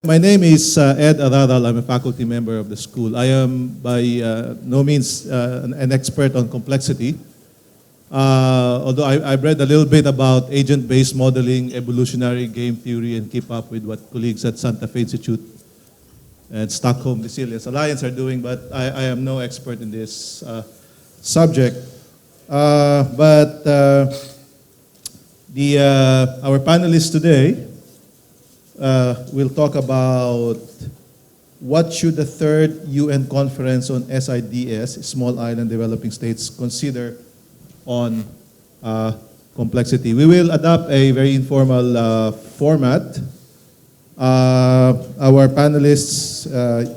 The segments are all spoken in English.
My name is Ed Araral. I'm a faculty member of the school. I am by no means an expert on complexity, although I've read a little bit about agent-based modeling, evolutionary game theory, and keep up with what colleagues at Santa Fe Institute and Stockholm Resilience Alliance are doing, but I am no expert in this subject. Our panelists today we'll talk about what should the third UN conference on SIDS, Small Island Developing States, consider on complexity. We will adopt a very informal format. Our panelists,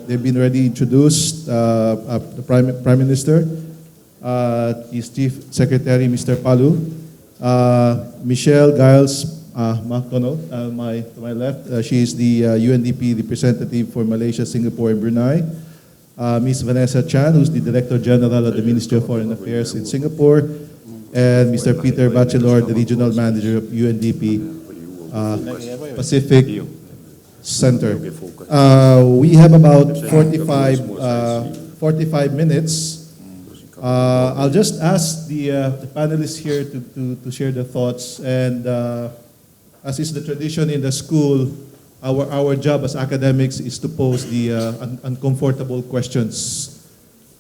they've been already introduced. The Prime Minister, his Chief Secretary, Mr. Palu, Michelle Gyles-McDonnough, to my left. She is the UNDP representative for Malaysia, Singapore, and Brunei. Ms. Vanessa Chan, who's the Director General of the Ministry of Foreign Affairs in Singapore. And Mr. Peter Batchelor, the Regional Manager of UNDP Pacific Center. We have about 45 minutes. I'll just ask the panelists here to share their thoughts, and as is the tradition in the school, our job as academics is to pose the uncomfortable questions,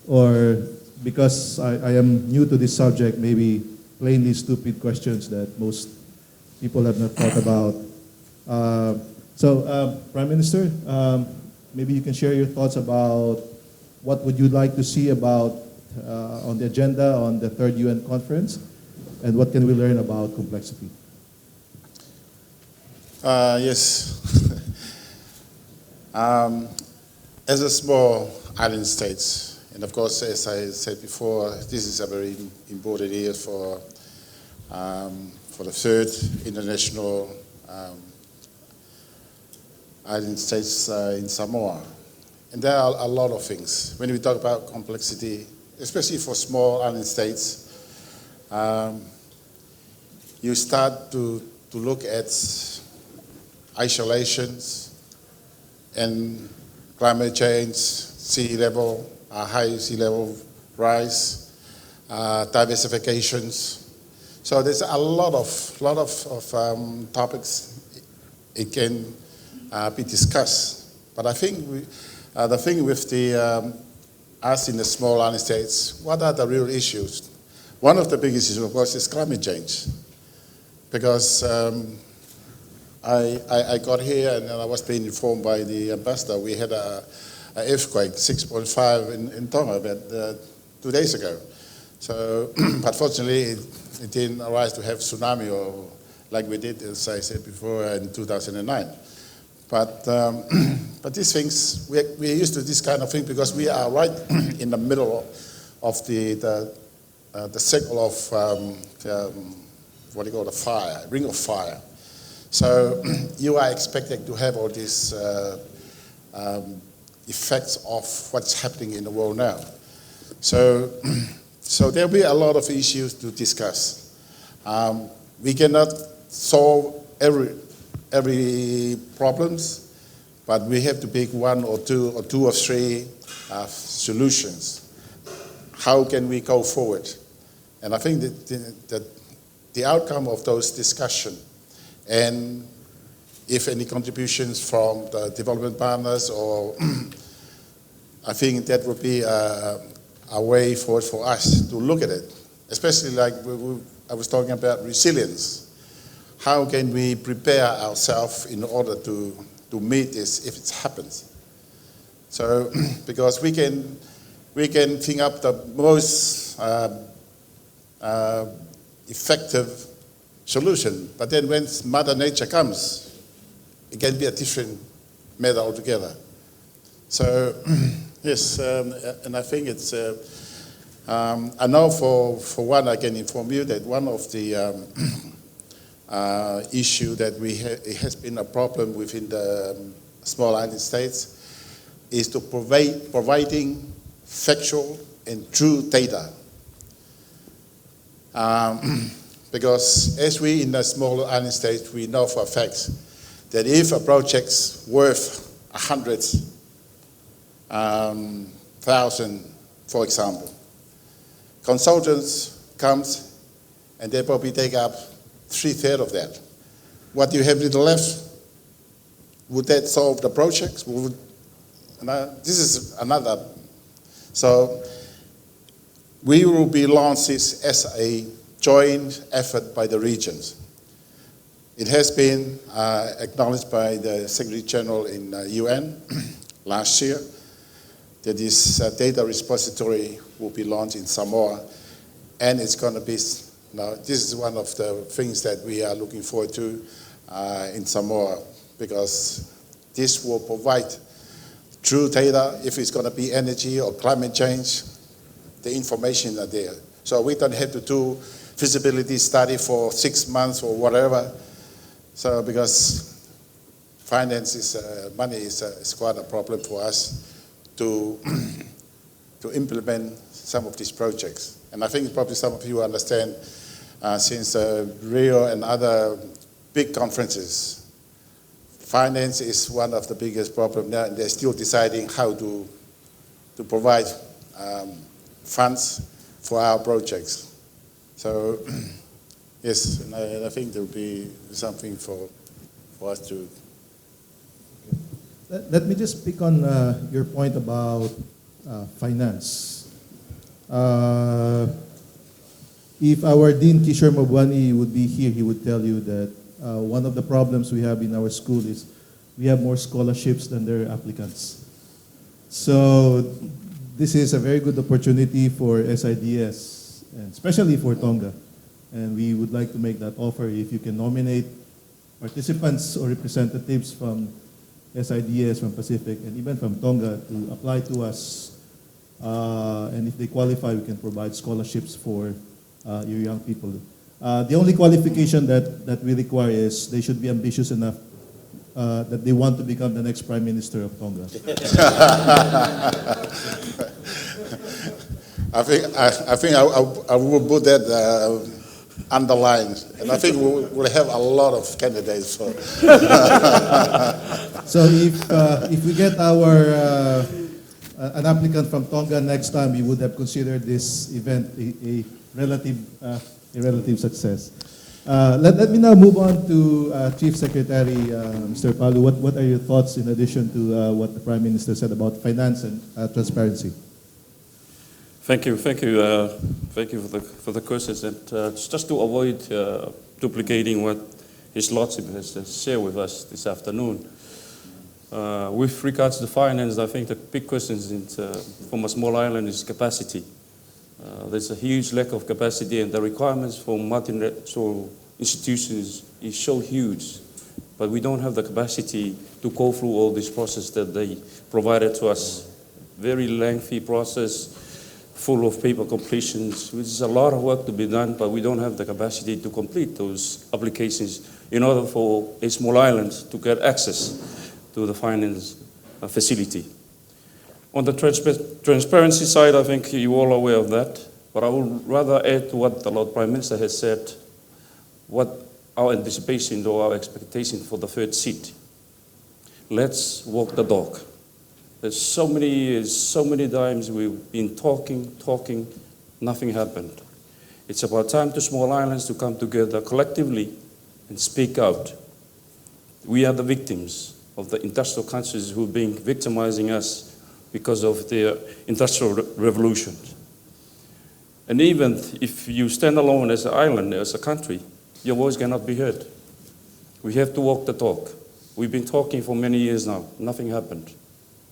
or because I am new to this subject, maybe plainly stupid questions that most people have not thought about. Prime Minister, maybe you can share your thoughts about what would you like to see about on the agenda on the third UN conference, and what can we learn about complexity? Yes. As a small island state, and of course, as I said before, this is a very important year for the third international island states in Samoa. And there are a lot of things. When we talk about complexity, especially for small island states, you start to look at isolations and climate change, sea level, high sea level rise, diversifications. So there's a lot of topics it can be discussed. But I think the thing with us in the small island states, what are the real issues? One of the biggest issues, of course, is climate change. Because I got here and I was being informed by the ambassador, we had an earthquake, 6.5 in Tonga about 2 days ago. So, but fortunately, it didn't arise to have tsunami or like we did, as I said before, in 2009. But these things, we're used to this kind of thing because we are right in the middle of the circle of what do you call the fire, ring of fire. So you are expected to have all these effects of what's happening in the world now. So there'll be a lot of issues to discuss. We cannot solve every problems, but we have to pick one or two or three solutions. How can we go forward? And I think that the outcome of those discussions, and if any contributions from the development partners, or I think that would be a way forward for us to look at it, especially like I was talking about resilience. How can we prepare ourselves in order to meet this if it happens? So, because we can think up the most effective solution, but then when Mother Nature comes, it can be a different matter altogether. So, yes, and I think it's, I know for one, I can inform you that one of the issue that it has been a problem within the small island states is to providing factual and true data. Because as we in the small island states, we know for a fact that if a project's worth 100,000, for example. Consultants comes and they probably take up 3/3 of that. What do you have to the left? Would that solve the projects? This is another. So we will be launched this as a joint effort by the regions. It has been acknowledged by the Secretary General in UN last year that this data repository will be launched in Samoa, and it's going to be, this is one of the things that we are looking forward to in Samoa, because this will provide true data. If it's going to be energy or climate change, the information are there. So we don't have to do feasibility study for 6 months or whatever. So because finance is, money is quite a problem for us to implement some of these projects. And I think probably some of you understand since Rio and other big conferences, finance is one of the biggest problems now, and they're still deciding how to provide funds for our projects. So, yes, and I think there will be something for us to. Let me just pick on your point about finance. If our Dean Kishore Mabwani would be here, he would tell you that one of the problems we have in our school is we have more scholarships than there are applicants. So this is a very good opportunity for SIDS, and especially for Tonga. And we would like to make that offer if you can nominate participants or representatives from SIDS, from Pacific, and even from Tonga to apply to us. And if they qualify, we can provide scholarships for your young people. The only qualification that we require is they should be ambitious enough that they want to become the next Prime Minister of Tonga. I think I will put that underlined, and I think we'll have a lot of candidates for. So if we get our an applicant from Tonga next time, we would have considered this event a relative success. Let me now move on to Chief Secretary, Mr. Palu. What are your thoughts in addition to what the Prime Minister said about finance and transparency? Thank you for the questions. And just to avoid duplicating what His Lordship has shared with us this afternoon, with regards to finance, I think the big question from a small island is capacity. There's a huge lack of capacity, and the requirements for multinational institutions is so huge, but we don't have the capacity to go through all this process that they provided to us. Very lengthy process, full of paper completions, which is a lot of work to be done, but we don't have the capacity to complete those applications in order for a small island to get access to the finance facility. On the transparency side, I think you're all aware of that, but I would rather add to what the Lord Prime Minister has said, what our anticipation or our expectation for the third seat. Let's walk the dog. There's so many times we've been talking, nothing happened. It's about time to small islands to come together collectively and speak out. We are the victims of the industrial countries who've been victimizing us because of their industrial revolution. And even if you stand alone as an island, as a country, your voice cannot be heard. We have to walk the talk. We've been talking for many years now, nothing happened.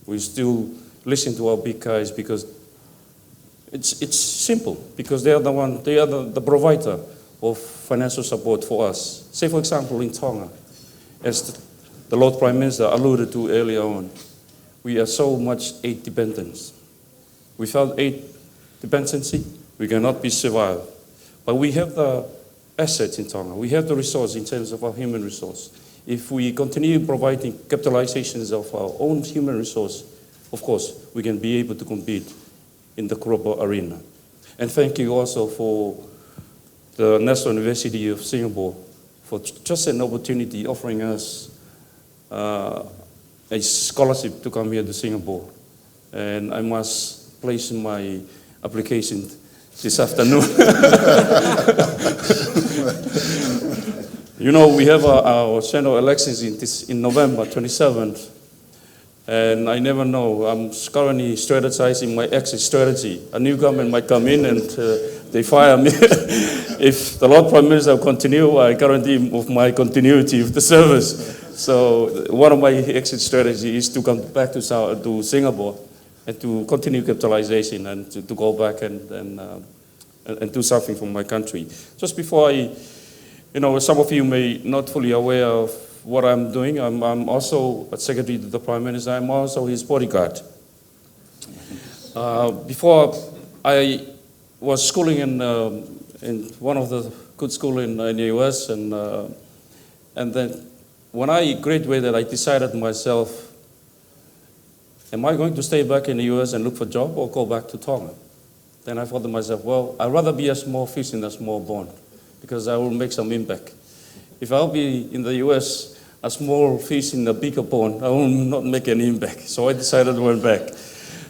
We still listen to our big guys because it's simple, because they are the provider of financial support for us. Say, for example, in Tonga, as the Lord Prime Minister alluded to earlier on, we are so much aid dependent. Without aid dependency, we cannot be survived. But we have the assets in Tonga. We have the resource in terms of our human resource. If we continue providing capitalizations of our own human resource, of course, we can be able to compete in the global arena. And thank you also for the National University of Singapore for just an opportunity offering us a scholarship to come here to Singapore. And I must place my application this afternoon. You know, we have our general elections in November 27th. And I never know. I'm currently strategizing my exit strategy. A new government might come in and they fire me. If the Lord Prime Minister will continue, I guarantee of my continuity of the service. So one of my exit strategies is to come back to Singapore and to continue capitalization and to go back and do something for my country. Just before you know, some of you may not fully aware of what I'm doing. I'm also a secretary to the Prime Minister. I'm also his bodyguard. Before, I was schooling in one of the good schools in the US, and then when I graduated, I decided myself, am I going to stay back in the US and look for a job or go back to Tonga? Then I thought to myself, well, I'd rather be a small fish in a small pond because I will make some impact. If I'll be in the US, a small fish in a bigger pond, I will not make any impact. So I decided to went back.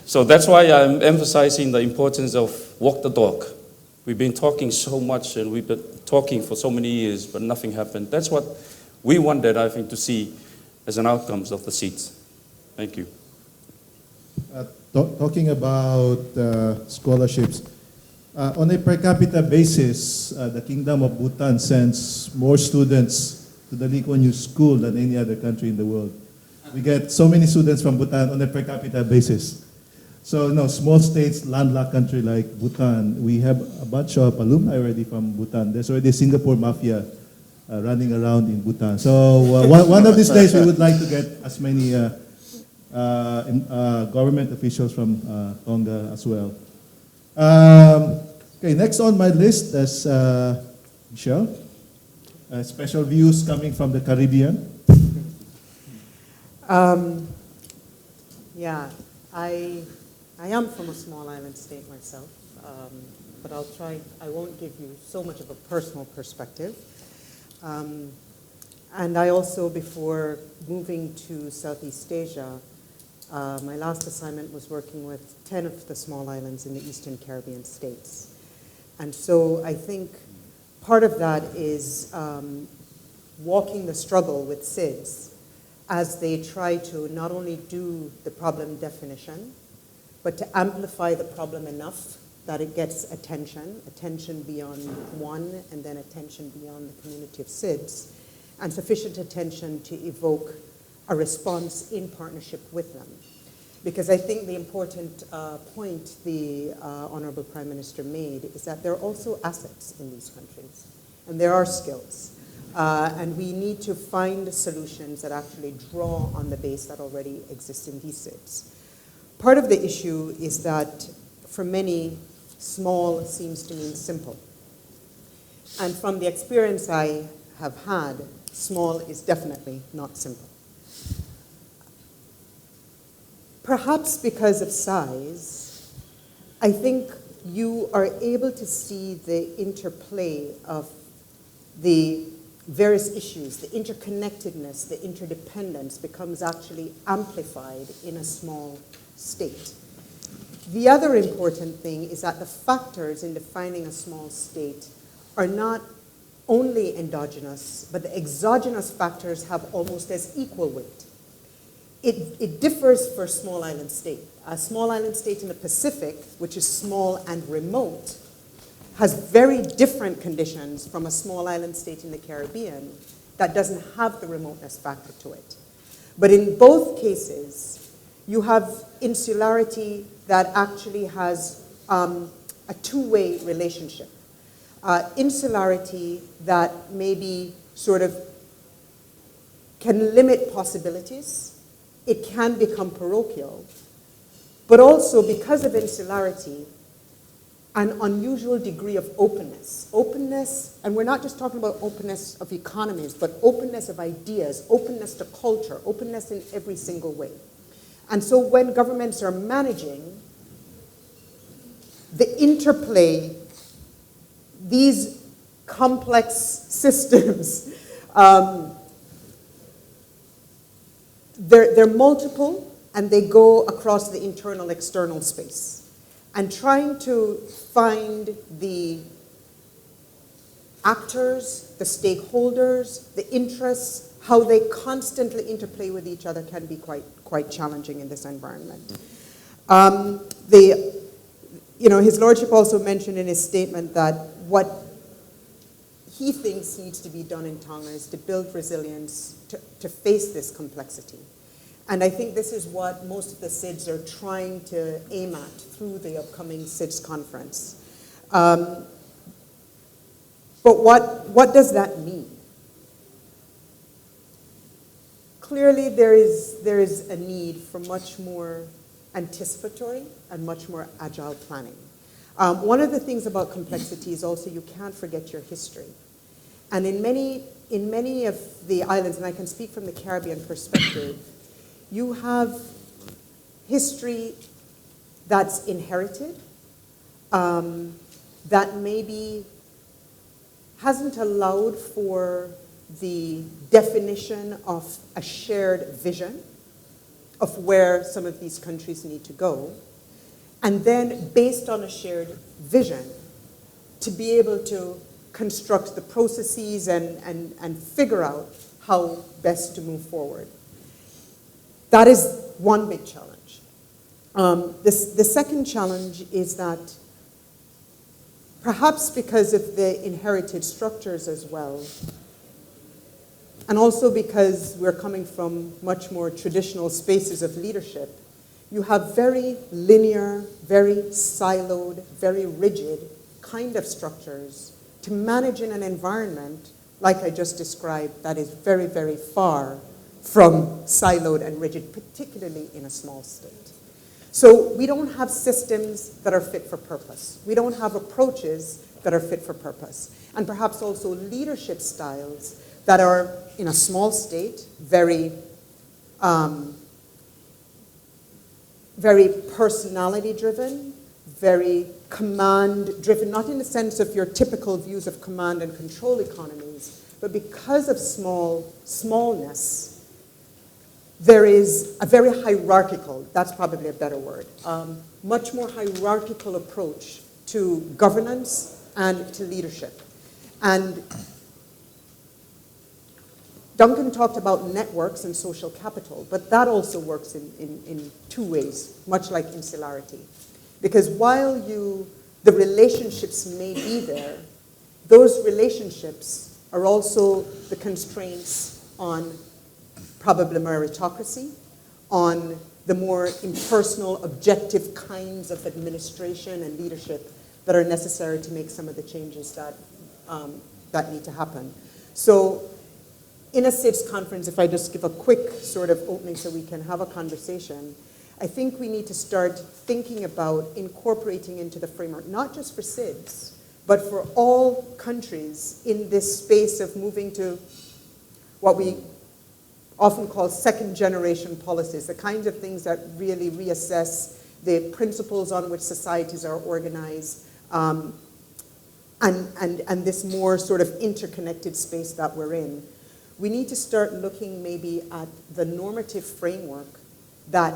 So that's why I'm emphasizing the importance of walk the dog. We've been talking so much and we've been talking for so many years, but nothing happened. That's what we wanted, I think, to see as an outcome of the SIDS. Thank you. Talking about scholarships, on a per capita basis, the Kingdom of Bhutan sends more students to the Lee Kuan Yew School than any other country in the world. We get so many students from Bhutan on a per capita basis. So, no, small states, landlocked country like Bhutan, we have a bunch of alumni already from Bhutan. There's already a Singapore mafia running around in Bhutan. So, one of these days, we would like to get as many government officials from Tonga as well. Okay, next on my list is Michelle. Special views coming from the Caribbean. Yeah, I am from a small island state myself, but I'll try, I won't give you so much of a personal perspective. And I also, before moving to Southeast Asia, my last assignment was working with 10 of the small islands in the Eastern Caribbean states. And so I think part of that is walking the struggle with SIDS as they try to not only do the problem definition, but to amplify the problem enough that it gets attention beyond one, and then attention beyond the community of SIDS, and sufficient attention to evoke a response in partnership with them. Because I think the important point the Honorable Prime Minister made is that there are also assets in these countries, and there are skills. And we need to find solutions that actually draw on the base that already exists in these SIDS. Part of the issue is that for many, small seems to mean simple. And from the experience I have had, small is definitely not simple. Perhaps because of size, I think you are able to see the interplay of the various issues, the interconnectedness, the interdependence becomes actually amplified in a small state. The other important thing is that the factors in defining a small state are not only endogenous, but the exogenous factors have almost as equal weight. It differs for a small island state. A small island state in the Pacific, which is small and remote, has very different conditions from a small island state in the Caribbean that doesn't have the remoteness factor to it. But in both cases, you have insularity that actually has a two-way relationship. Insularity that maybe sort of can limit possibilities. It can become parochial, but also because of insularity, an unusual degree of openness. Openness, and we're not just talking about openness of economies, but openness of ideas, openness to culture, openness in every single way. And so when governments are managing the interplay, these complex systems, they're multiple, and they go across the internal-external space. And trying to find the actors, the stakeholders, the interests, how they constantly interplay with each other can be quite challenging in this environment. His Lordship also mentioned in his statement that what he thinks needs to be done in Tonga is to build resilience to face this complexity. And I think this is what most of the SIDS are trying to aim at through the upcoming SIDS conference. But what does that mean? Clearly, there is a need for much more anticipatory and much more agile planning. One of the things about complexity is also you can't forget your history. And in many of the islands, and I can speak from the Caribbean perspective, you have history that's inherited, that maybe hasn't allowed for the definition of a shared vision of where some of these countries need to go, and then based on a shared vision, to be able to construct the processes and figure out how best to move forward. That is one big challenge. The second challenge is that perhaps because of the inherited structures as well, and also because we're coming from much more traditional spaces of leadership, you have very linear, very siloed, very rigid kind of structures to manage in an environment, like I just described, that is very, very far from siloed and rigid, particularly in a small state. So we don't have systems that are fit for purpose. We don't have approaches that are fit for purpose. And perhaps also leadership styles that are, in a small state, very personality-driven, very command-driven, not in the sense of your typical views of command and control economies, but because of smallness, there is a very hierarchical, that's probably a better word, much more hierarchical approach to governance and to leadership. And Duncan talked about networks and social capital, but that also works in two ways, much like insularity. Because while the relationships may be there, those relationships are also the constraints on probably meritocracy, on the more impersonal, objective kinds of administration and leadership that are necessary to make some of the changes that need to happen. So in a SIDS conference, if I just give a quick sort of opening so we can have a conversation, I think we need to start thinking about incorporating into the framework, not just for SIDS, but for all countries in this space of moving to what we often call second-generation policies, the kinds of things that really reassess the principles on which societies are organized, and this more sort of interconnected space that we're in. We need to start looking maybe at the normative framework that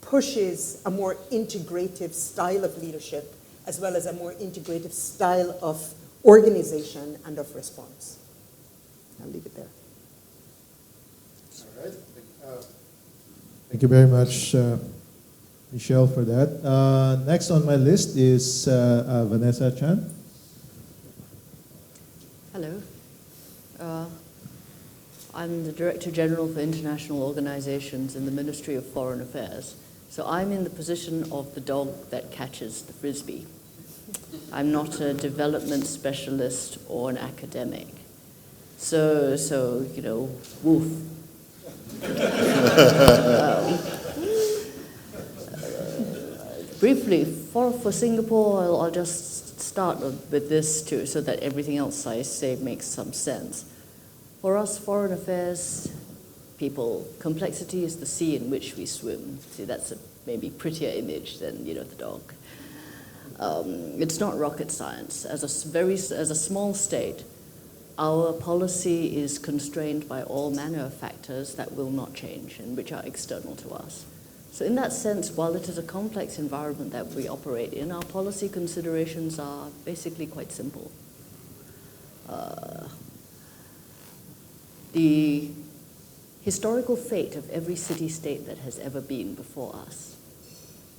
pushes a more integrative style of leadership as well as a more integrative style of organization and of response. I'll leave it there. All right. Thank you very much, Michelle, for that. Next on my list is Vanessa Chan. Hello. I'm the Director General for International Organizations in the Ministry of Foreign Affairs. So I'm in the position of the dog that catches the frisbee. I'm not a development specialist or an academic. So you know, woof. Briefly, for Singapore, I'll just start with this too, so that everything else I say makes some sense. For us, foreign affairs people, complexity is the sea in which we swim. See, that's a maybe prettier image than, you know, the dog. It's not rocket science. As a small state, our policy is constrained by all manner of factors. factors that will not change and which are external to us. So in that sense, while it is a complex environment that we operate in, our policy considerations are basically quite simple. The historical fate of every city-state that has ever been before us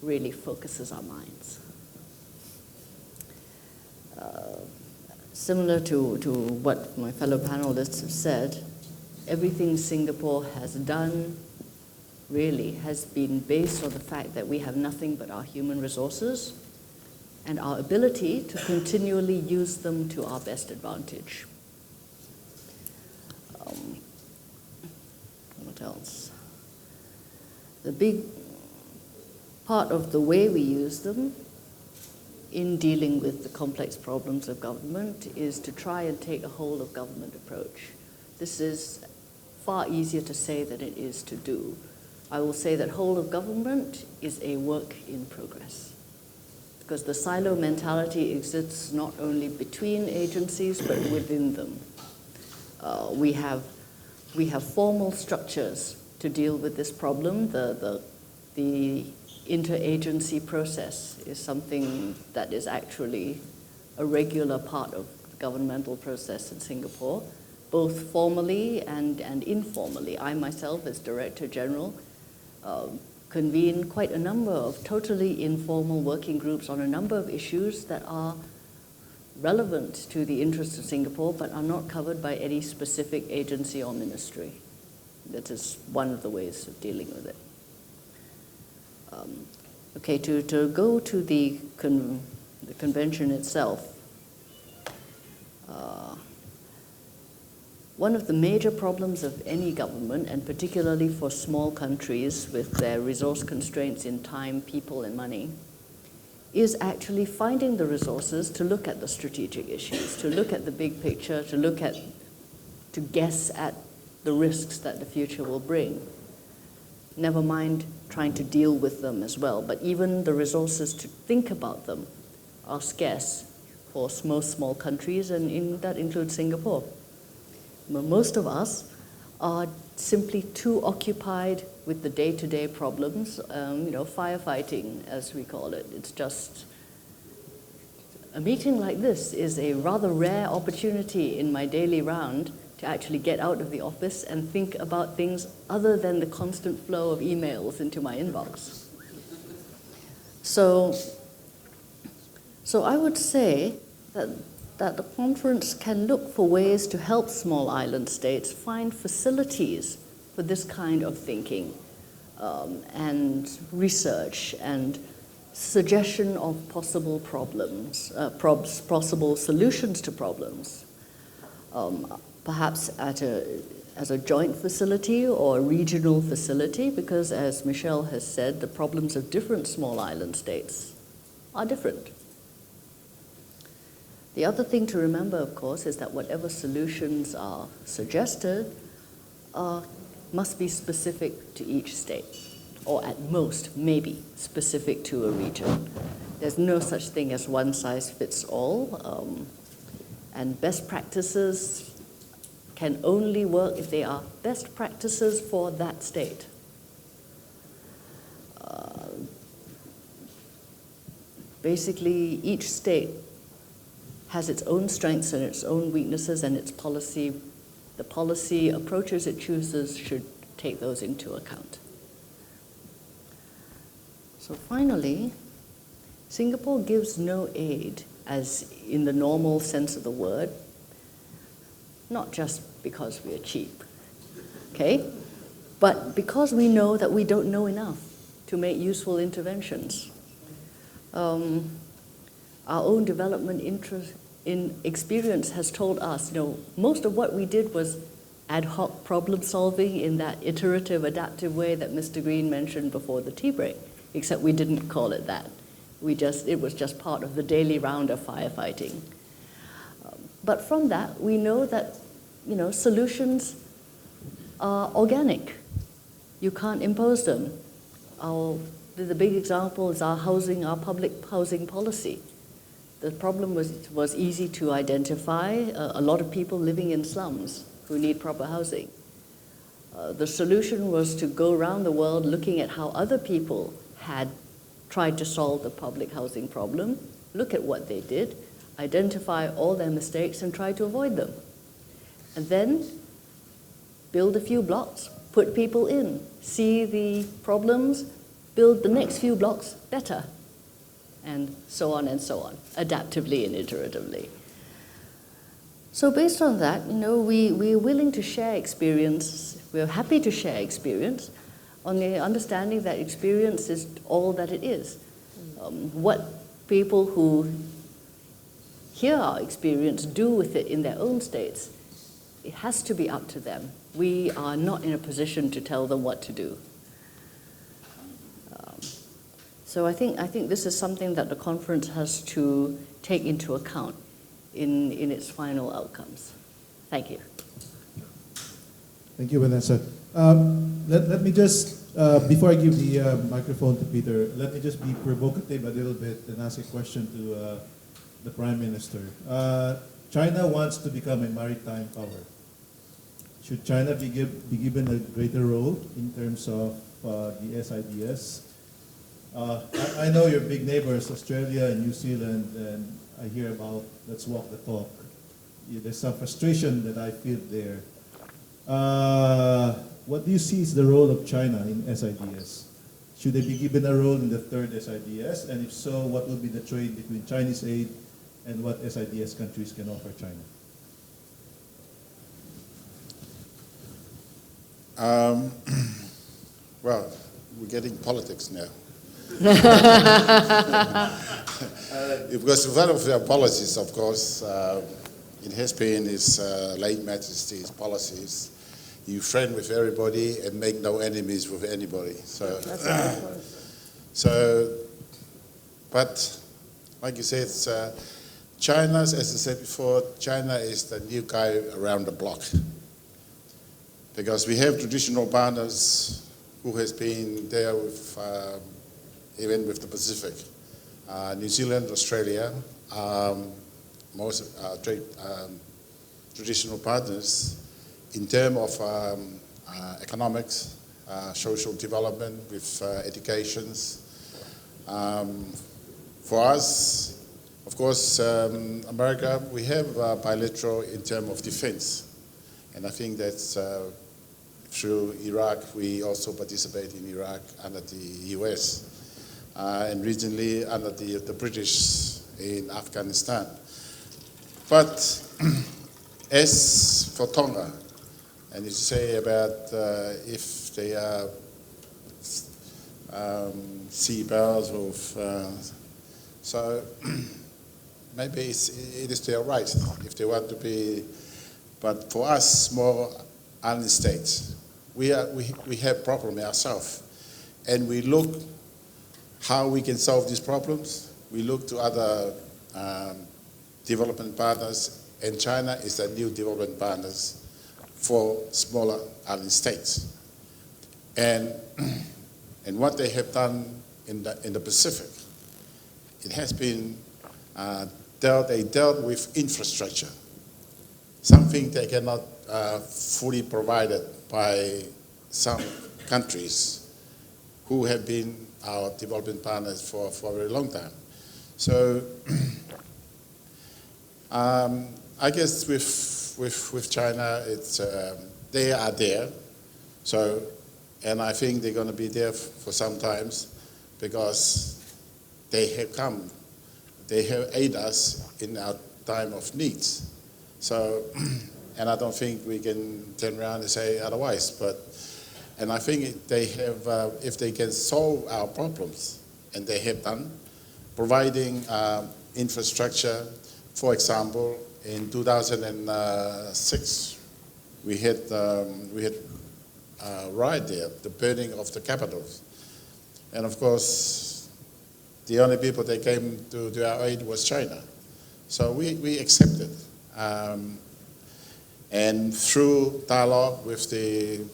really focuses our minds. Similar to what my fellow panelists have said, everything Singapore has done really has been based on the fact that we have nothing but our human resources and our ability to continually use them to our best advantage. What else? The big part of the way we use them in dealing with the complex problems of government is to try and take a whole of government approach. This is far easier to say than it is to do. I will say that whole of government is a work in progress, because the silo mentality exists not only between agencies but within them. We have formal structures to deal with this problem. The interagency process is something that is actually a regular part of the governmental process in Singapore, both formally and informally. I myself, as Director General, convene quite a number of totally informal working groups on a number of issues that are relevant to the interests of Singapore but are not covered by any specific agency or ministry. That is one of the ways of dealing with it. Okay, to go to the convention itself, one of the major problems of any government, and particularly for small countries with their resource constraints in time, people, and money, is actually finding the resources to look at the strategic issues, to look at the big picture, to guess at the risks that the future will bring. Never mind trying to deal with them as well, but even the resources to think about them are scarce for most small countries, and that includes Singapore. Most of us are simply too occupied with the day-to-day problems, firefighting, as we call it. It's just, a meeting like this is a rather rare opportunity in my daily round to actually get out of the office and think about things other than the constant flow of emails into my inbox. So I would say that the conference can look for ways to help small island states find facilities for this kind of thinking and research and suggestion of possible problems, possible solutions to problems. Perhaps as a joint facility or a regional facility, because as Michelle has said, the problems of different small island states are different. The other thing to remember, of course, is that whatever solutions are suggested must be specific to each state, or at most, maybe, specific to a region. There's no such thing as one size fits all, and best practices can only work if they are best practices for that state. Basically, each state has its own strengths and its own weaknesses, and its policy, the policy approaches it chooses should take those into account. So finally, Singapore gives no aid, as in the normal sense of the word, not just because we are cheap, okay? But because we know that we don't know enough to make useful interventions. Our own development interest in experience has told us, most of what we did was ad hoc problem solving in that iterative, adaptive way that Mr. Green mentioned before the tea break, except we didn't call it that. It was just part of the daily round of firefighting. But from that, we know that, solutions are organic. You can't impose them. The big example is our public housing policy. The problem was easy to identify, a lot of people living in slums who need proper housing. The solution was to go around the world looking at how other people had tried to solve the public housing problem, look at what they did, identify all their mistakes and try to avoid them. And then build a few blocks, put people in, see the problems, build the next few blocks better, and so on, adaptively and iteratively. So based on that, we're willing to share experience. We're happy to share experience on the understanding that experience is all that it is. What people who hear our experience do with it in their own states, it has to be up to them. We are not in a position to tell them what to do. So I think this is something that the conference has to take into account in its final outcomes. Thank you. Thank you, Vanessa. Let me just, before I give the microphone to Peter, let me just be provocative a little bit and ask a question to the Prime Minister. China wants to become a maritime power. Should China be given a greater role in terms of the SIDS? I know your big neighbors, Australia and New Zealand, and I hear about let's walk the talk. There's some frustration that I feel there. What do you see is the role of China in SIDS? Should they be given a role in the third SIDS? And if so, what will be the trade between Chinese aid and what SIDS countries can offer China? Well, we're getting politics now. Because one of their policies, of course, it has been His late Majesty's policies. You friend with everybody and make no enemies with anybody. But like you said, China's, as I said before, China is the new guy around the block. Because we have traditional partners who has been there with, even with the Pacific. New Zealand, Australia, most traditional partners in terms of economics, social development, with educations. For us, of course, America, we have bilateral in terms of defense. And I think that's through Iraq, we also participate in Iraq under the US. And recently under the British in Afghanistan. But as for Tonga, and you say about if they are sea bells of, so maybe it is their right if they want to be, but for us, small island states, we have problem ourselves, and we look how we can solve these problems. We look to other development partners, and China is a new development partners for smaller island states. And what they have done in the Pacific, it has been they dealt with infrastructure, something they cannot fully provided by some countries who have been our development partners for a very long time. So I guess with China, it's they are there. So, and I think they're going to be there for some times because they have come, they have aided us in our time of needs. So, and I don't think we can turn around and say otherwise, and I think they have, if they can solve our problems, and they have done, providing infrastructure. For example, in 2006, we had right there, the burning of the capitals. And of course, the only people that came to our aid was China. So we accepted. And through dialogue with the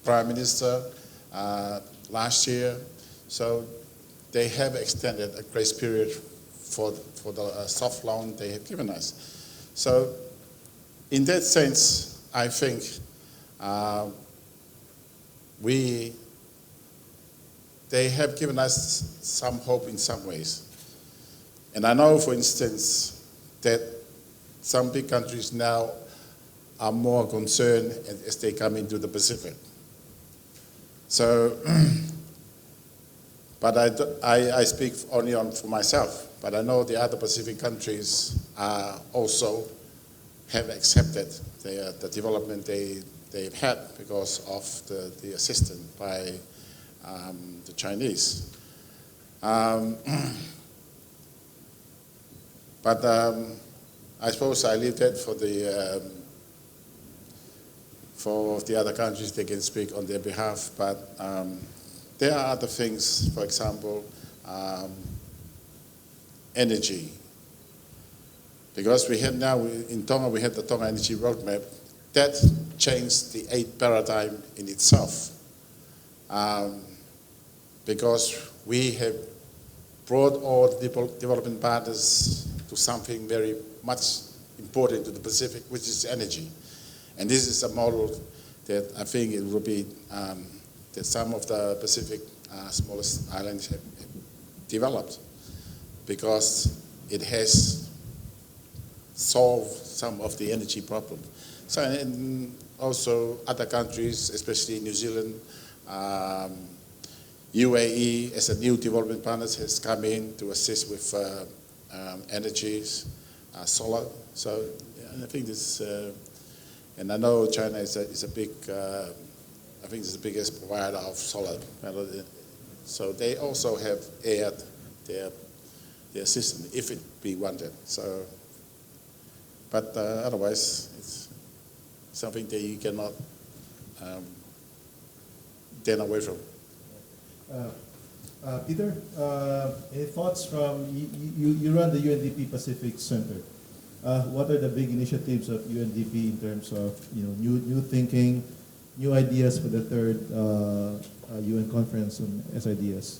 Prime Minister last year, so they have extended a grace period for the soft loan they have given us. So in that sense, I think they have given us some hope in some ways. And I know, for instance, that some big countries now are more concerned as they come into the Pacific. So, but I speak only for myself, but I know the other Pacific countries also have accepted the development they've had because of the assistance by the Chinese. But I suppose I leave that for the other countries. They can speak on their behalf. But there are other things, for example, energy. Because we have now, in Tonga, we have the Tonga Energy Roadmap. That changed the 8 paradigm in itself. Because we have brought all the development partners to something very much important to the Pacific, which is energy. And this is a model that I think it will be, that some of the Pacific smallest islands have developed, because it has solved some of the energy problem. So, and also other countries, especially New Zealand, UAE as a new development partner has come in to assist with energies, solar. So I think this, and I know China is a big, I think it's the biggest provider of solar. So they also have aired their system if it be wanted. So, but otherwise it's something that you cannot turn away from. Peter, any thoughts from, you run the UNDP Pacific Center. What are the big initiatives of UNDP in terms of new thinking, new ideas for the third UN conference on SIDS?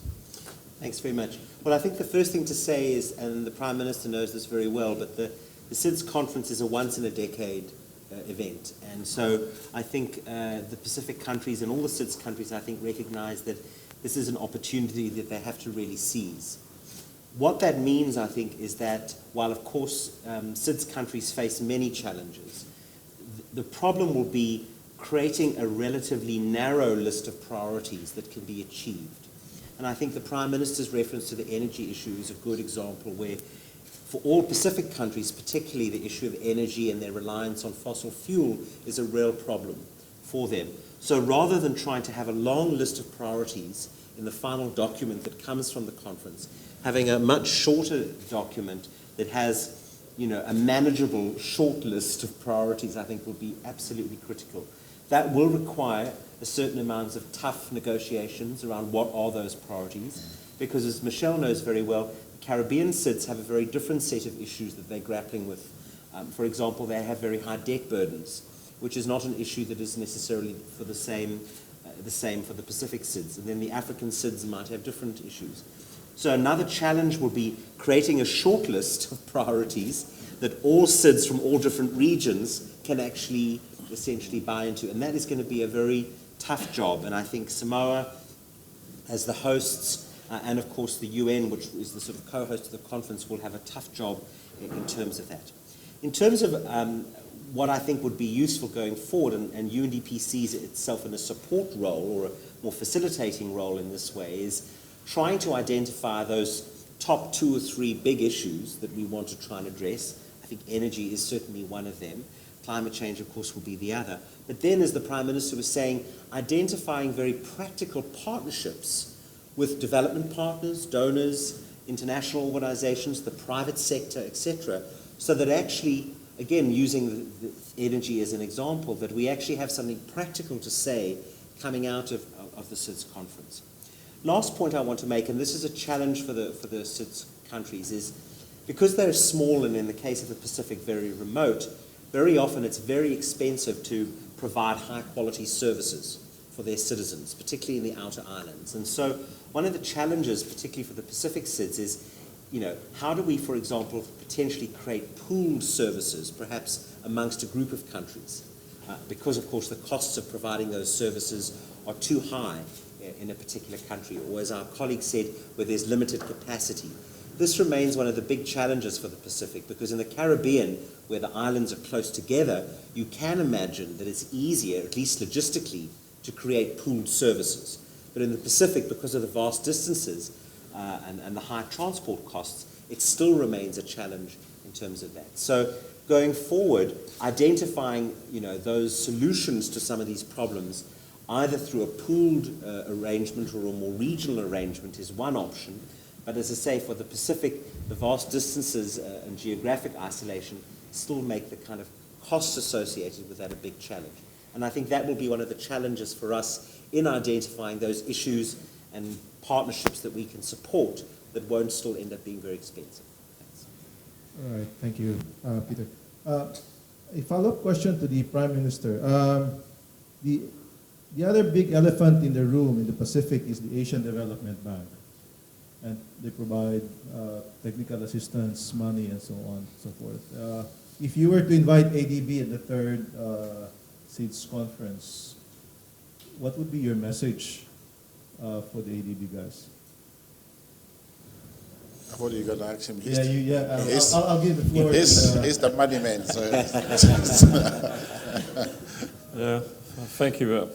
Thanks very much. Well, I think the first thing to say is, and the Prime Minister knows this very well, but the SIDS conference is a once-in-a-decade event. And so I think the Pacific countries and all the SIDS countries, I think, recognize that this is an opportunity that they have to really seize. What that means, I think, is that while, of course, SIDS countries face many challenges, the problem will be creating a relatively narrow list of priorities that can be achieved. And I think the Prime Minister's reference to the energy issue is a good example where, for all Pacific countries, particularly the issue of energy and their reliance on fossil fuel is a real problem for them. So rather than trying to have a long list of priorities in the final document that comes from the conference, having a much shorter document that has, a manageable short list of priorities, I think would be absolutely critical. That will require a certain amount of tough negotiations around what are those priorities, because as Michelle knows very well, Caribbean SIDS have a very different set of issues that they're grappling with. For example, they have very high debt burdens, which is not an issue that is necessarily for the same for the Pacific SIDS. And then the African SIDS might have different issues. So another challenge will be creating a short list of priorities that all SIDS from all different regions can actually essentially buy into. And that is going to be a very tough job. And I think Samoa, as the hosts, and of course the UN, which is the sort of co-host of the conference, will have a tough job in terms of that. In terms of what I think would be useful going forward, and UNDP sees itself in a support role or a more facilitating role in this way, is trying to identify those top 2 or 3 big issues that we want to try and address. I think energy is certainly one of them. Climate change, of course, will be the other. But then, as the Prime Minister was saying, identifying very practical partnerships with development partners, donors, international organizations, the private sector, etc., so that actually, again, using the energy as an example, that we actually have something practical to say coming out of the SIDS conference. Last point I want to make, and this is a challenge for the SIDS countries, is because they're small and in the case of the Pacific very remote, very often it's very expensive to provide high quality services for their citizens, particularly in the outer islands. And so one of the challenges, particularly for the Pacific SIDS, is how do we, for example, potentially create pooled services, perhaps amongst a group of countries, because, of course, the costs of providing those services are too high in a particular country, or as our colleague said, where there's limited capacity. This remains one of the big challenges for the Pacific, because in the Caribbean, where the islands are close together, you can imagine that it's easier, at least logistically, to create pooled services. But in the Pacific, because of the vast distances and the high transport costs, it still remains a challenge in terms of that. So going forward, identifying those solutions to some of these problems, either through a pooled arrangement or a more regional arrangement, is one option. But as I say, for the Pacific, the vast distances and geographic isolation still make the kind of costs associated with that a big challenge. And I think that will be one of the challenges for us in identifying those issues and partnerships that we can support that won't still end up being very expensive. Thanks. All right, thank you, Peter. A follow-up question to the Prime Minister. The other big elephant in the room in the Pacific is the Asian Development Bank. And they provide technical assistance, money, and so on and so forth. If you were to invite ADB at the third SIDS conference, what would be your message for the ADB guys? What are you going to ask him? I'll give the floor. He's the money man. So. Yeah, thank you.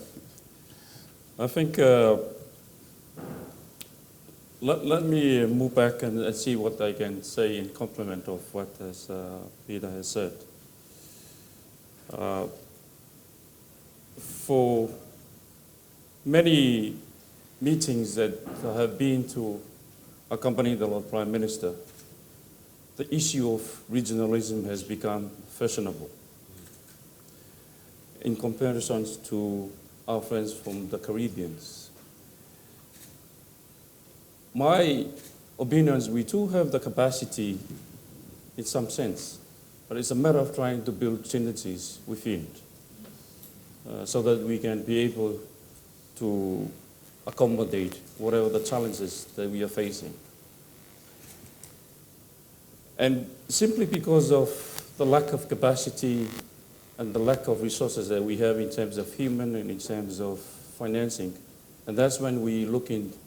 I think let me move back and see what I can say in complement of what Peter has said. For many meetings that I have been to accompany the Lord Prime Minister, the issue of regionalism has become fashionable in comparison to our friends from the Caribbean. My opinion is we do have the capacity in some sense, but it's a matter of trying to build synergies within so that we can be able to accommodate whatever the challenges that we are facing. And simply because of the lack of capacity and the lack of resources that we have in terms of human and in terms of financing, and that's when we look into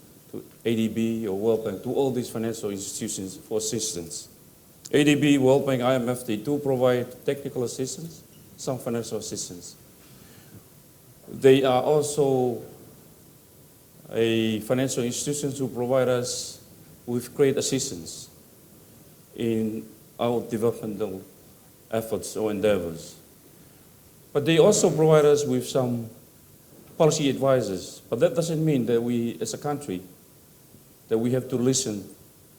ADB or World Bank, to all these financial institutions for assistance. ADB, World Bank, IMF, they do provide technical assistance, some financial assistance. They are also a financial institutions who provide us with great assistance in our developmental efforts or endeavors. But they also provide us with some policy advisors. But that doesn't mean that we, as a country, that we have to listen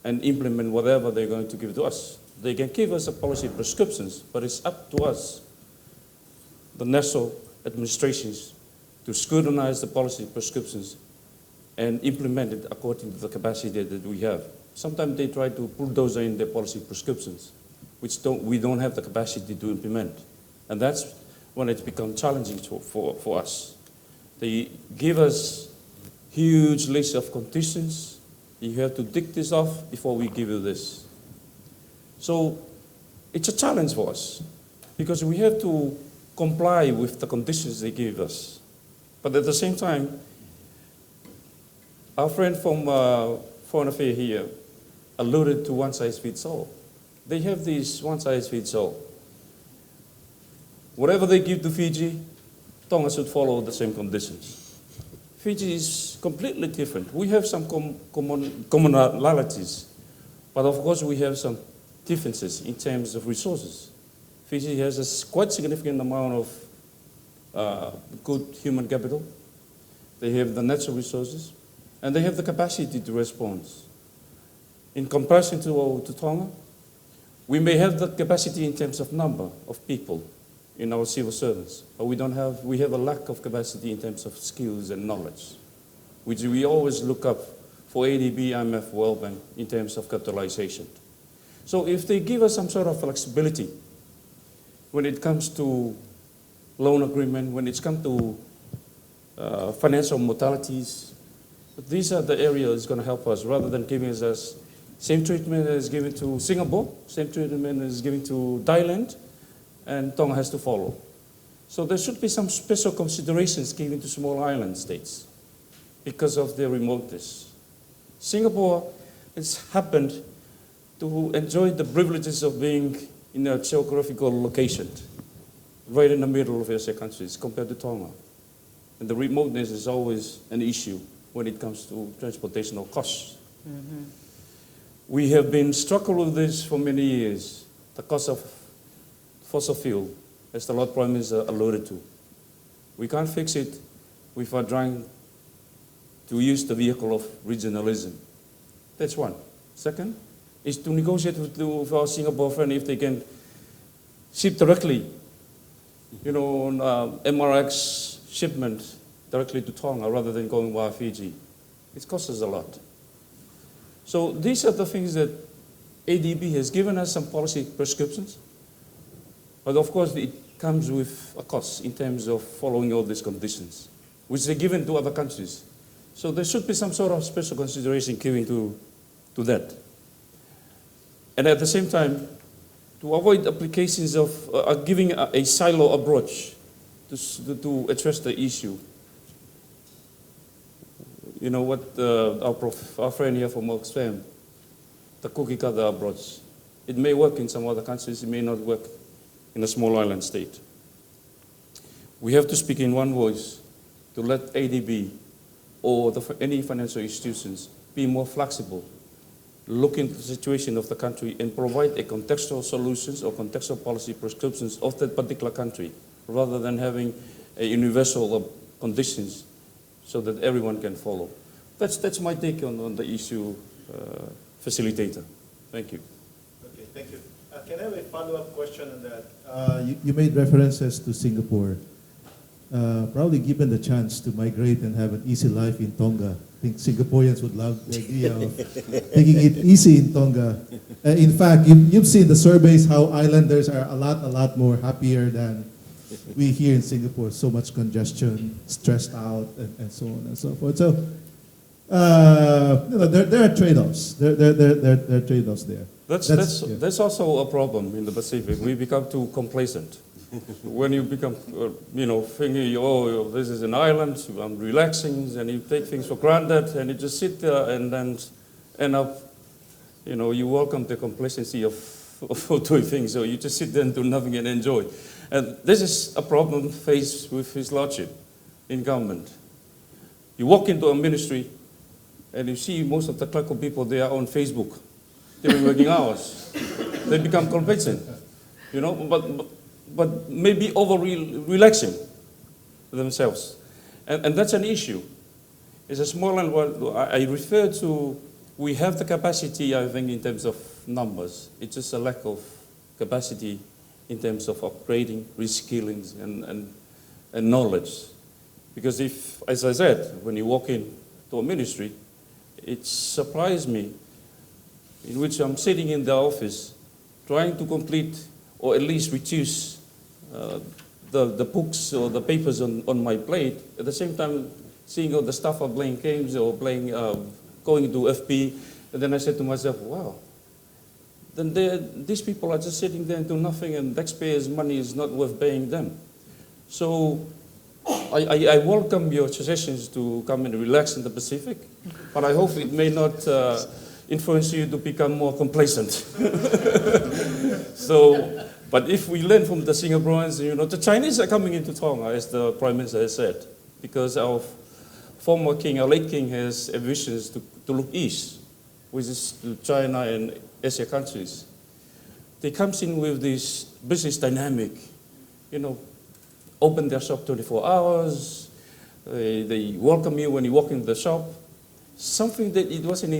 and implement whatever they're going to give to us. They can give us a policy prescriptions, but it's up to us, the national administrations, to scrutinize the policy prescriptions and implement it according to the capacity that we have. Sometimes they try to bulldoze in their policy prescriptions, which we don't have the capacity to implement. And that's when it becomes challenging for us. They give us huge list of conditions. You have to tick this off before we give you this. So it's a challenge for us because we have to comply with the conditions they give us. But at the same time, our friend from Foreign Affairs here alluded to one size fits all. They have this one size fits all. Whatever they give to Fiji, Tonga should follow the same conditions. Fiji is completely different. We have some commonalities, but of course we have some differences in terms of resources. Fiji has a quite significant amount of good human capital. They have the natural resources, and they have the capacity to respond. In comparison to Tonga, we may have the capacity in terms of number of people in our civil servants, but we have a lack of capacity in terms of skills and knowledge, which we always look up for ADB, IMF, World Bank in terms of capitalization. So if they give us some sort of flexibility when it comes to loan agreement, when it comes to financial modalities, these are the areas that's going to help us rather than giving us same treatment as given to Singapore, same treatment as given to Thailand, and Tonga has to follow. So there should be some special considerations given to small island states because of their remoteness. Singapore has happened to enjoy the privileges of being in a geographical location, right in the middle of Asia countries compared to Tonga. And the remoteness is always an issue when it comes to transportational costs. Mm-hmm. We have been struggling with this for many years, the cost of fossil fuel, as the Lord Prime Minister alluded to. We can't fix it without trying to use the vehicle of regionalism. That's one. Second is to negotiate with our Singapore friend if they can ship directly, on MRX shipment directly to Tonga rather than going via Fiji. It costs us a lot. So these are the things that ADB has given us some policy prescriptions, but of course it comes with a cost in terms of following all these conditions, which they're given to other countries. So there should be some sort of special consideration given to that. And at the same time, to avoid applications of giving a silo approach to address the issue. You know what our friend here from Oxfam, the cookie cutter approach. It may work in some other countries, it may not work in a small island state. We have to speak in one voice to let ADB or any financial institutions be more flexible, look into the situation of the country and provide a contextual solutions or contextual policy prescriptions of that particular country, rather than having a universal conditions so that everyone can follow. That's my take on the issue, facilitator. Thank you. Okay, thank you. Can I have a follow-up question on that? You made references to Singapore. Probably given the chance to migrate and have an easy life in Tonga, I think Singaporeans would love the idea of taking it easy in Tonga. In fact, you've seen the surveys how islanders are a lot more happier than we here in Singapore. So much congestion, stressed out, and so on and so forth. So, there are trade-offs. There are trade-offs there. That's also a problem in the Pacific. We become too complacent. When you become, thinking, oh, this is an island, I'm relaxing, and you take things for granted, and you just sit there and then end up, you welcome the complacency of doing things, so you just sit there and do nothing and enjoy. And this is a problem faced with His Lordship in government. You walk into a ministry, and you see most of the clerical people, they are on Facebook during working hours. They become complacent, but maybe over-relaxing themselves. And that's an issue. It's a small and what I refer to, we have the capacity, I think, in terms of numbers. It's just a lack of capacity in terms of upgrading, reskilling, and knowledge. Because if, as I said, when you walk in to a ministry, it surprised me, in which I'm sitting in the office, trying to complete or at least reduce the books or the papers on my plate, at the same time seeing all the staff are playing games or going to FP, and then I said to myself, wow, then these people are just sitting there and do nothing, and taxpayers' money is not worth paying them. So I welcome your suggestions to come and relax in the Pacific, but I hope it may not influence you to become more complacent. But if we learn from the Singaporeans, the Chinese are coming into Tonga, as the Prime Minister has said, because our former king, our late king, has ambitions to look east, which is to China and Asia countries. They come in with this business dynamic, open their shop 24 hours, they welcome you when you walk into the shop, something that it wasn't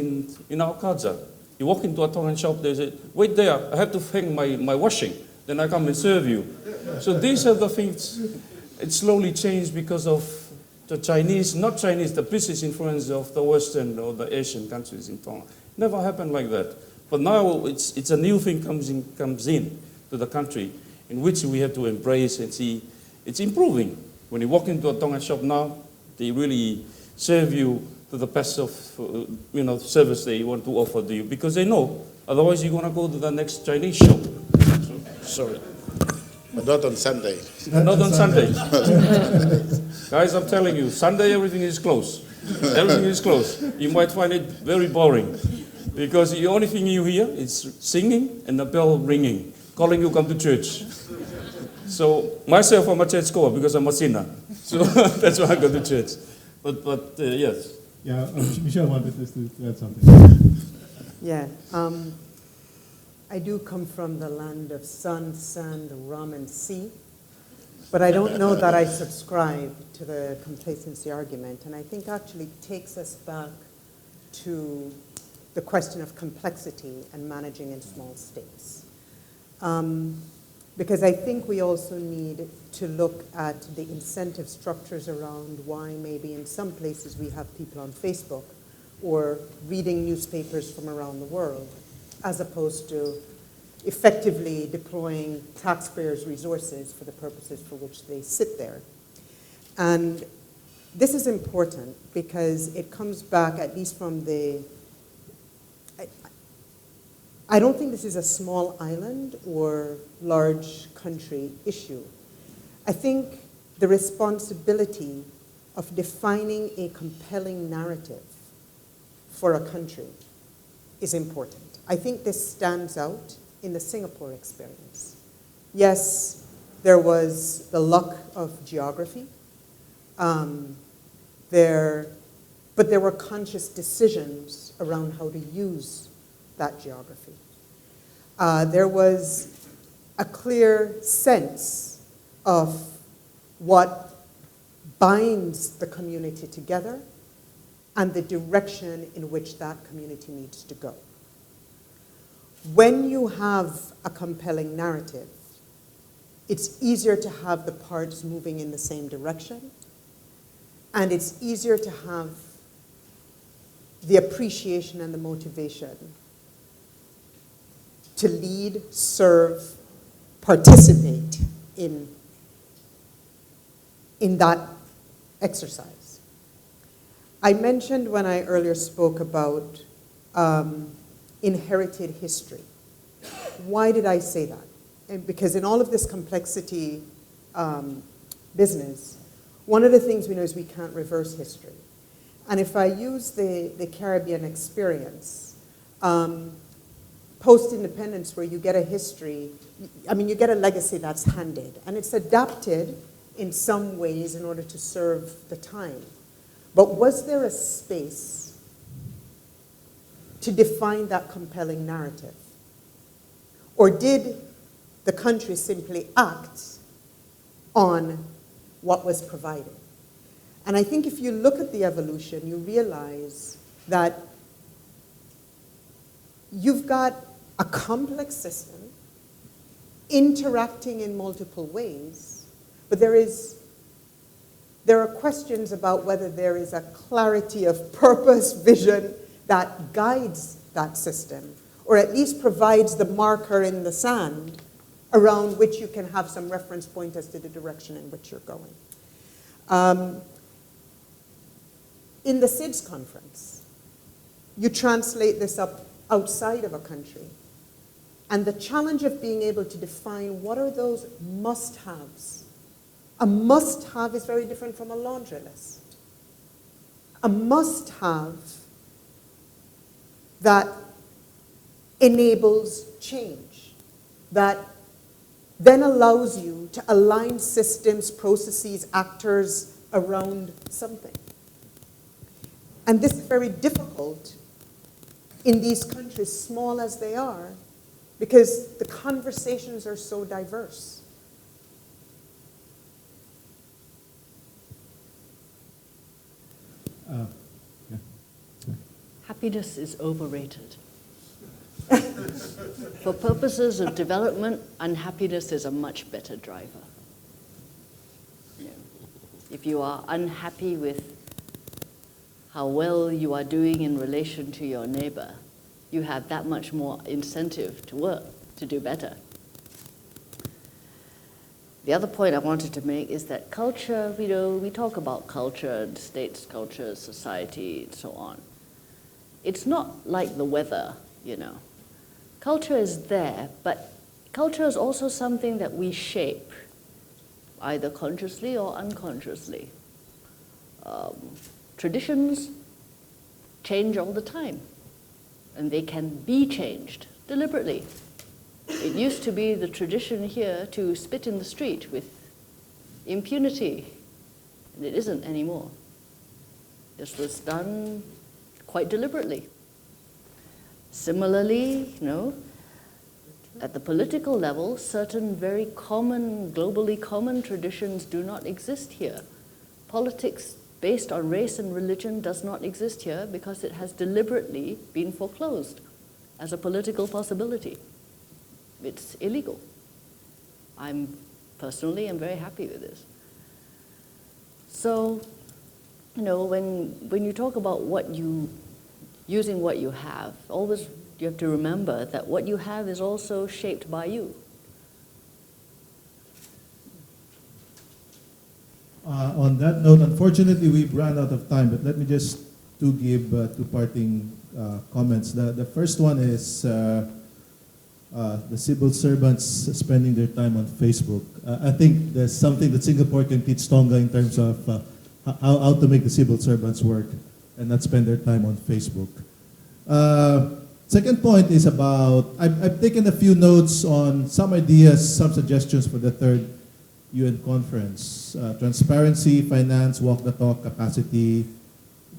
in our culture. You walk into a Tongan shop, they say, wait there, I have to hang my washing, then I come and serve you. So these are the things, it slowly changed because of the Chinese, the business influence of the Western or the Asian countries in Tonga. Never happened like that. But now it's a new thing comes in to the country, in which we have to embrace and see it's improving. When you walk into a Tongan shop now, they really serve you to the best of service they want to offer to you, because they know otherwise you're going to go to the next Chinese shop. Sorry. but not on Sunday. Not on Sunday. Guys, I'm telling you, Sunday everything is closed. Everything is closed. You might find it very boring because the only thing you hear is singing and the bell ringing, calling you come to church. So myself, I'm a church goer because I'm a sinner. So that's why I go to church. But yes. Yeah, Michelle wanted us to add something. Yeah. I do come from the land of sun, sand, rum, and sea. But I don't know that I subscribe to the complacency argument, and I think actually takes us back to the question of complexity and managing in small states. Because I think we also need to look at the incentive structures around why maybe in some places we have people on Facebook or reading newspapers from around the world, as opposed to effectively deploying taxpayers' resources for the purposes for which they sit there. And this is important because it comes back, at least from the, I don't think this is a small island or large country issue. I think the responsibility of defining a compelling narrative for a country is important. I think this stands out in the Singapore experience. Yes, there was the luck of geography, but there were conscious decisions around how to use that geography. There was a clear sense of what binds the community together and the direction in which that community needs to go. When you have a compelling narrative, it's easier to have the parts moving in the same direction, and it's easier to have the appreciation and the motivation to lead, serve, participate in that exercise. I mentioned when I earlier spoke about inherited history. Why did I say that? And because in all of this complexity business, one of the things we know is we can't reverse history. And if I use the Caribbean experience, post-independence where you get a history, I mean, you get a legacy that's handed, and it's adapted in some ways in order to serve the time. But was there a space to define that compelling narrative? Or did the country simply act on what was provided? And I think if you look at the evolution, you realize that you've got a complex system interacting in multiple ways, but there are questions about whether there is a clarity of purpose, vision that guides that system, or at least provides the marker in the sand around which you can have some reference point as to the direction in which you're going. In the SIDS conference, you translate this up outside of a country, and the challenge of being able to define what are those must-haves. A must-have is very different from a laundry list. A must-have that enables change, that then allows you to align systems, processes, actors around something. And this is very difficult in these countries, small as they are, because the conversations are so diverse. Happiness is overrated. For purposes of development, unhappiness is a much better driver. If you are unhappy with how well you are doing in relation to your neighbor, you have that much more incentive to work, to do better. The other point I wanted to make is that culture, we talk about culture, states, culture, society, and so on. It's not like the weather, Culture is there, but culture is also something that we shape, either consciously or unconsciously. Traditions change all the time, and they can be changed deliberately. It used to be the tradition here to spit in the street with impunity, and it isn't anymore. This was done quite deliberately. Similarly, at the political level, certain very common, globally common traditions do not exist here. Politics based on race and religion does not exist here because it has deliberately been foreclosed as a political possibility. It's illegal. Personally am very happy with this. So, when you talk about using what you have, always you have to remember that what you have is also shaped by you. On that note, unfortunately, we've run out of time, but let me just give two parting comments. The first one is the civil servants spending their time on Facebook. I think there's something that Singapore can teach Tonga in terms of how to make the civil servants work and not spend their time on Facebook. Second point is about, I've taken a few notes on some ideas, some suggestions for the third UN conference. Transparency, finance, walk the talk, capacity,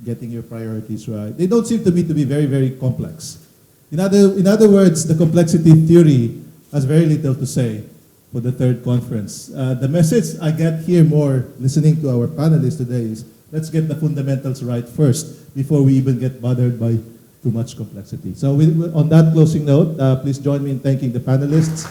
getting your priorities right. They don't seem to me to be very, very complex. In other words, the complexity theory has very little to say for the third conference. The message I get here more listening to our panelists today is, let's get the fundamentals right first before we even get bothered by too much complexity. So on that closing note, please join me in thanking the panelists.